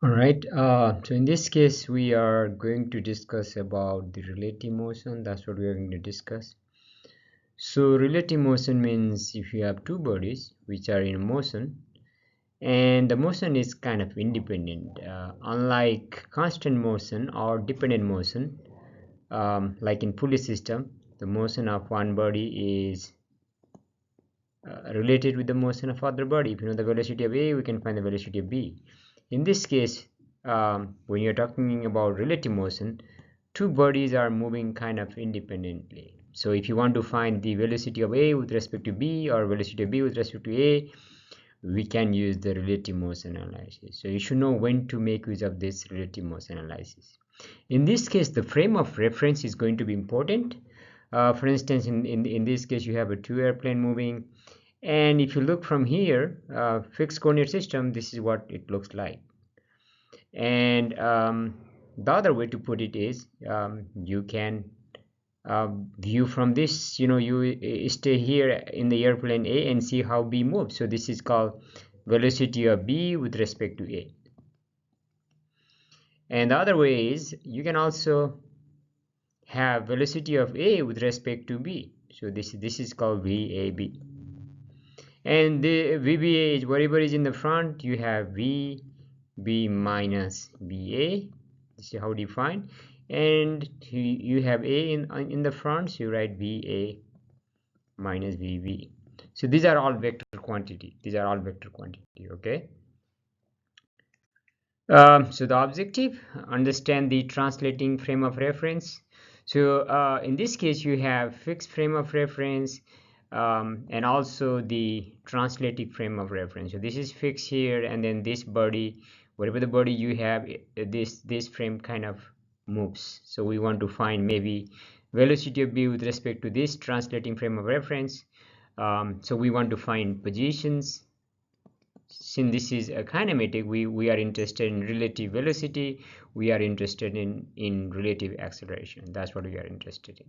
All right. So in this case, we are going to discuss about the relative motion. That's what we are going to discuss. So relative motion means if you have two bodies which are in motion, and the motion is kind of independent, unlike constant motion or dependent motion. Like in pulley system, the motion of one body is related with the motion of other body. If you know the velocity of A, we can find the velocity of B. In this case, when you're talking about relative motion, two bodies are moving kind of independently. So if you want to find the velocity of A with respect to B or velocity of B with respect to A, we can use the relative motion analysis. So you should know when to make use of this relative motion analysis. In this case, the frame of reference is going to be important. For instance, in this case, you have a two airplane moving, and if you look from here, fixed coordinate system, this is what it looks like. And the other way to put it is, you can view from this, you stay here in the airplane A and see how B moves. So this is called velocity of B with respect to A. And the other way is you can also have velocity of A with respect to B. So this is called VAB. And the VBA is whatever is in the front, you have VB minus BA. This is how defined. And you have A in the front, so you write VA minus VB. So these are all vector quantity. Okay. So the objective, understand the translating frame of reference. So in this case, you have fixed frame of reference and also the translating frame of reference. So this is fixed here, and then this body, whatever the body you have, this frame kind of moves. So we want to find maybe velocity of B with respect to this translating frame of reference. So we want to find positions. Since this is a kinematic, we are interested in relative velocity, we are interested in relative acceleration. That's what we are interested in.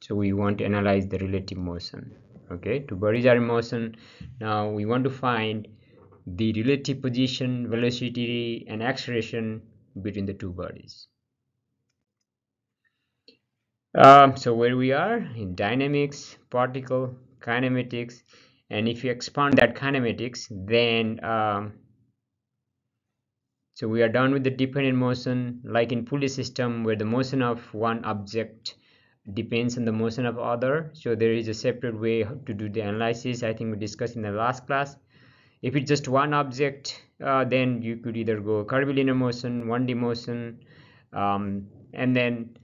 So we want to analyze the relative motion. Okay, two bodies are in motion. Now we want to find the relative position, velocity and acceleration between the two bodies. So where we are in dynamics, particle kinematics, and if you expand that kinematics, then so we are done with the dependent motion, like in pulley system where the motion of one object depends on the motion of other. So there is a separate way to do the analysis. I think we discussed in the last class. If it's just one object, then you could either go curvilinear motion, 1D motion, and then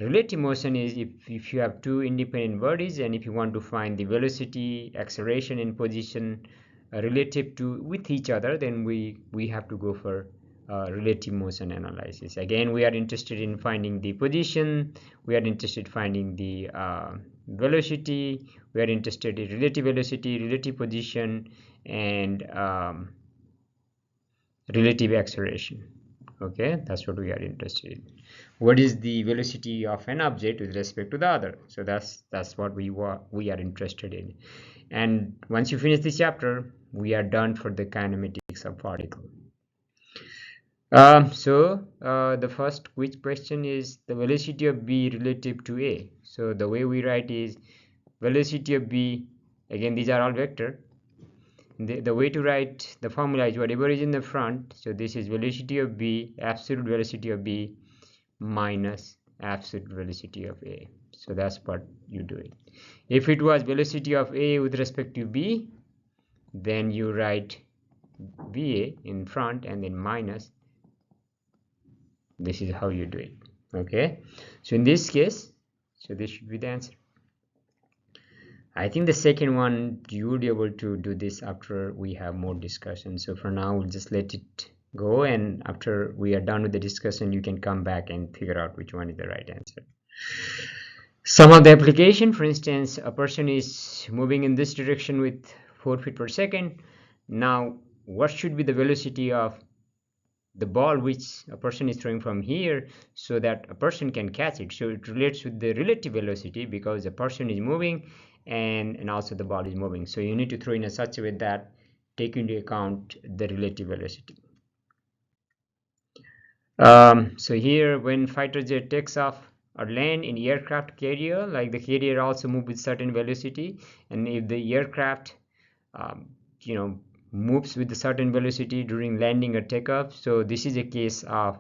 relative motion is if you have two independent bodies, and if you want to find the velocity, acceleration, and position relative to with each other, then we have to go for relative motion analysis. Again, we are interested in finding the position, we are interested in finding the velocity, we are interested in relative velocity, relative position, and relative acceleration. Okay, that's what we are interested in. What is the velocity of an object with respect to the other? So that's what we are interested in. And once you finish this chapter, we are done for the kinematics of particle. The first quiz question is the velocity of B relative to A. So the way we write is velocity of B, again these are all vector. The way to write the formula is whatever is in the front. So this is velocity of B, absolute velocity of B minus absolute velocity of A. So that's what you do it. If it was velocity of A with respect to B, then you write VA in front and then minus. This is how you do it. Okay, so in this case, so this should be the answer. I think the second one you will be able to do this after we have more discussion. So for now we'll just let it go, and after we are done with the discussion you can come back and figure out which one is the right answer. Some of the application, for instance, a person is moving in this direction with 4 feet per second. Now what should be the velocity of the ball which a person is throwing from here so that a person can catch it? So it relates with the relative velocity because the person is moving and also the ball is moving. So you need to throw in a such a way that take into account the relative velocity. So here, when fighter jet takes off or land in aircraft carrier, like the carrier also move with certain velocity, and if the aircraft um, you know moves with a certain velocity during landing or takeoff, so this is a case of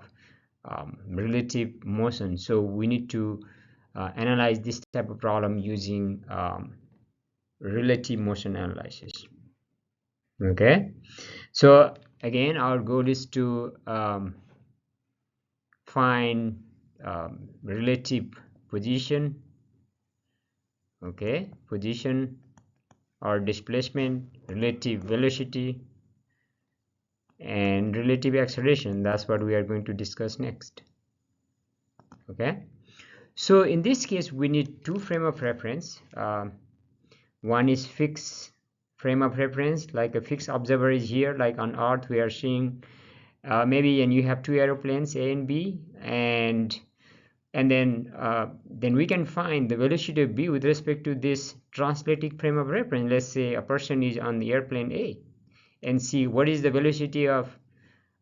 relative motion. So we need to analyze this type of problem using relative motion analysis. Okay, so again, our goal is to find relative position, okay, position or displacement, relative velocity, and relative acceleration. That's what we are going to discuss next. Okay, so in this case we need two frame of reference. One is fixed frame of reference, like a fixed observer is here, like on Earth we are seeing maybe, and you have two aeroplanes A and B, and then we can find the velocity of B with respect to this translating frame of reference. Let's say a person is on the airplane A, and see what is the velocity of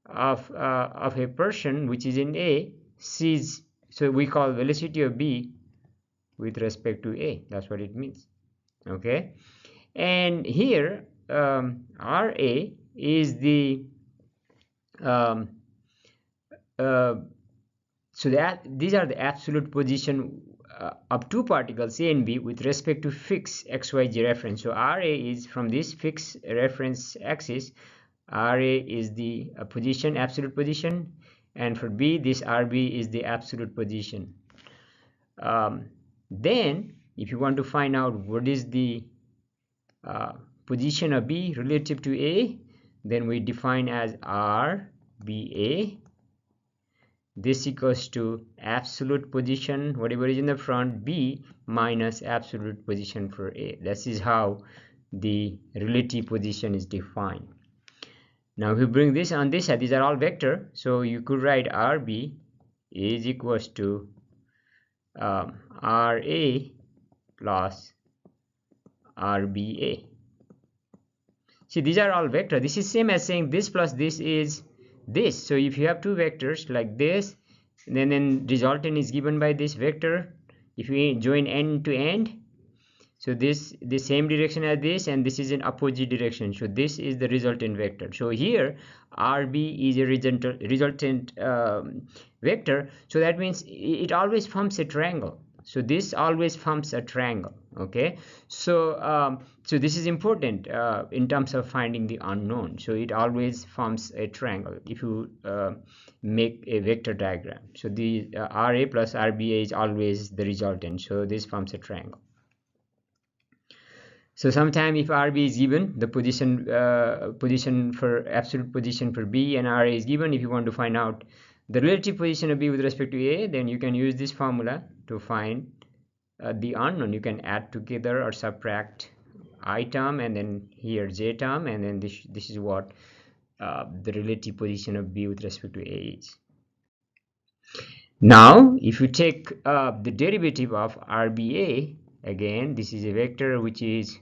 a person which is in A sees. So we call velocity of B with respect to A. That's what it means. Okay, and here RA is the um, uh, so that these are the absolute position of two particles A and B with respect to fixed XYZ reference. So RA is from this fixed reference axis. RA is the position, absolute position, and for B, this RB is the absolute position. Then if you want to find out what is the position of B relative to A, then we define as RBA. This equals to absolute position, whatever is in the front, B minus absolute position for A. This is how the relative position is defined. Now if you bring this on this side, these are all vector, so you could write RB is equals to RA plus RBA. See, these are all vector. This is same as saying this plus this is this. So if you have two vectors like this, then resultant is given by this vector. If you join end to end, so this the same direction as this, and this is in opposite direction. So this is the resultant vector. So here RB is a resultant vector. So that means it always forms a triangle. So this always forms a triangle. Okay, so so this is important in terms of finding the unknown. So it always forms a triangle if you make a vector diagram. So the RA plus RBA is always the resultant. So this forms a triangle. So sometime if RB is given, the position for absolute position for B and RA is given. If you want to find out the relative position of B with respect to A, then you can use this formula to find the unknown. You can add together or subtract I term, and then here J term, and then this is what the relative position of B with respect to A is. Now if you take the derivative of RBA, again this is a vector which is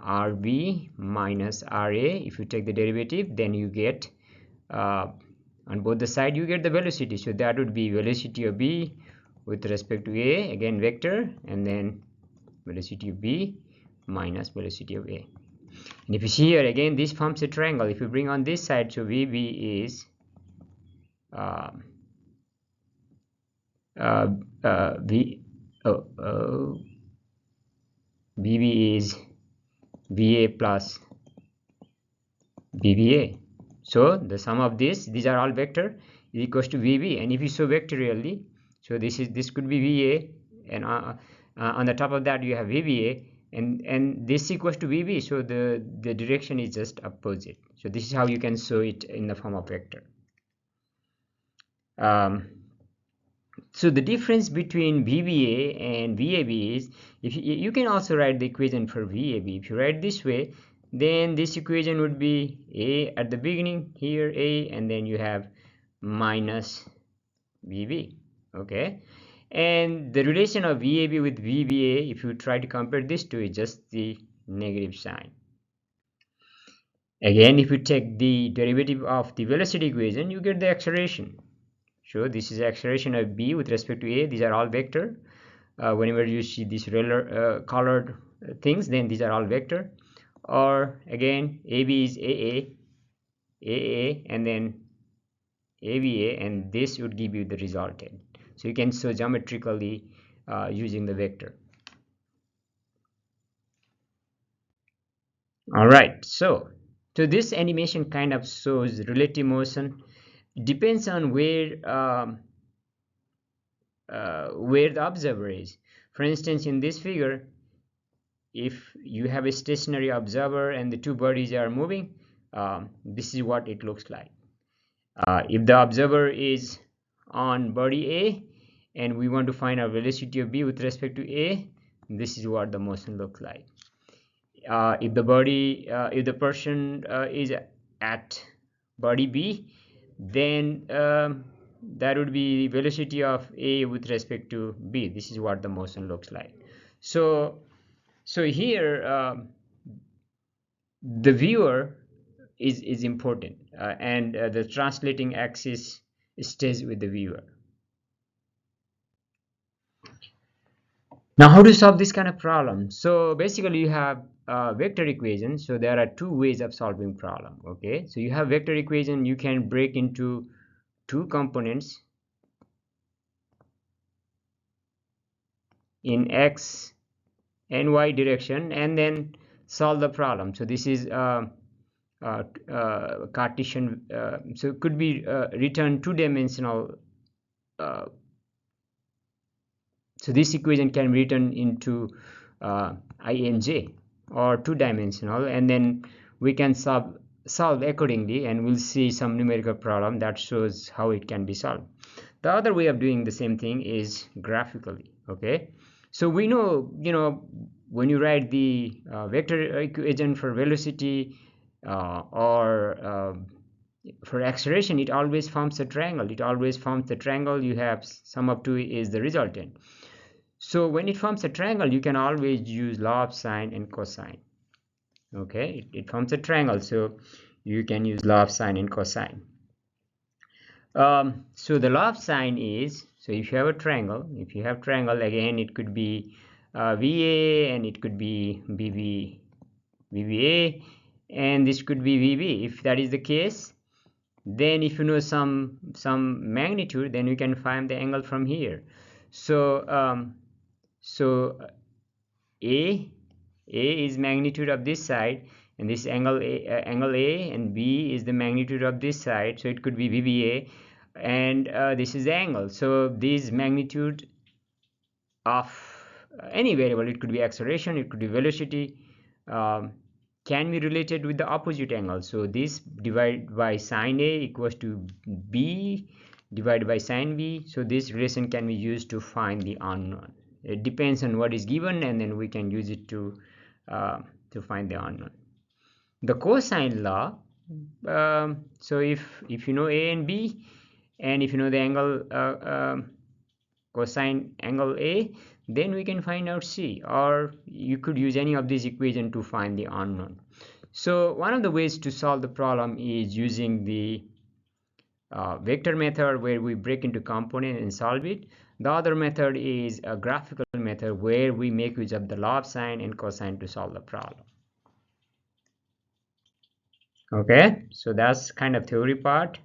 RB minus RA. If you take the derivative, then you get on both the side you get the velocity. So that would be velocity of B with respect to A, again vector, and then velocity of B minus velocity of A. And if you see here again, this forms a triangle. If you bring on this side, so VB is VB is VA plus BBA. So the sum of these are all vector, is equals to VB. And if you show vectorially, so this could be VA, and on the top of that you have VBA, and this equals to VB. So the direction is just opposite. So this is how you can show it in the form of vector. So the difference between VBA and VAB is, if you can also write the equation for VAB. If you write this way, then this equation would be A at the beginning, here A, and then you have minus VB. Okay, and the relation of VAB with VBA, if you try to compare this two, is just the negative sign. Again, if you take the derivative of the velocity equation, you get the acceleration. So this is acceleration of b with respect to a. These are all vector. Whenever you see these colored things, then these are all vector. Or again, AB is AA, and then ABA, and this would give you the resultant. So you can show geometrically using the vector. All right, so this animation kind of shows relative motion. Depends on where the observer is. For instance, in this figure, if you have a stationary observer and the two bodies are moving, this is what it looks like. If the observer is on body A and we want to find our velocity of B with respect to A, this is what the motion looks like. If the person is at body B, then that would be velocity of A with respect to B. This is what the motion looks like. So here the viewer is important, and the translating axis stays with the viewer. Now, how to solve this kind of problem? So basically you have vector equation. So there are two ways of solving problem. Okay, so you have vector equation, you can break into two components in x and y direction and then solve the problem. So this is Cartesian, so it could be written two-dimensional. So this equation can be written into INJ or two-dimensional, and then we can solve accordingly, and we'll see some numerical problem that shows how it can be solved. The other way of doing the same thing is graphically. Okay, so we know, when you write the vector equation for velocity or for acceleration, it always forms a triangle. You have sum of two is the resultant. So when it forms a triangle, you can always use law of sine and cosine. Okay, it forms a triangle, so you can use law of sine and cosine. So the law of sine is, so if you have a triangle, again, it could be VA and it could be VBA, and this could be VB. If that is the case, then if you know some magnitude, then you can find the angle from here. So A is magnitude of this side, and this angle A, and B is the magnitude of this side, so it could be VBA, and this is the angle. So this magnitude of any variable, it could be acceleration, it could be velocity, can be related with the opposite angle. So this divided by sine A equals to B divided by sine B. So this relation can be used to find the unknown. It depends on what is given, and then we can use it to find the unknown. The cosine law, so if you know A and B, and if you know the angle cosine angle A, then we can find out C, or you could use any of these equations to find the unknown. So one of the ways to solve the problem is using the vector method, where we break into component and solve it. The other method is a graphical method, where we make use of the law of sine and cosine to solve the problem. Okay, so that's kind of theory part.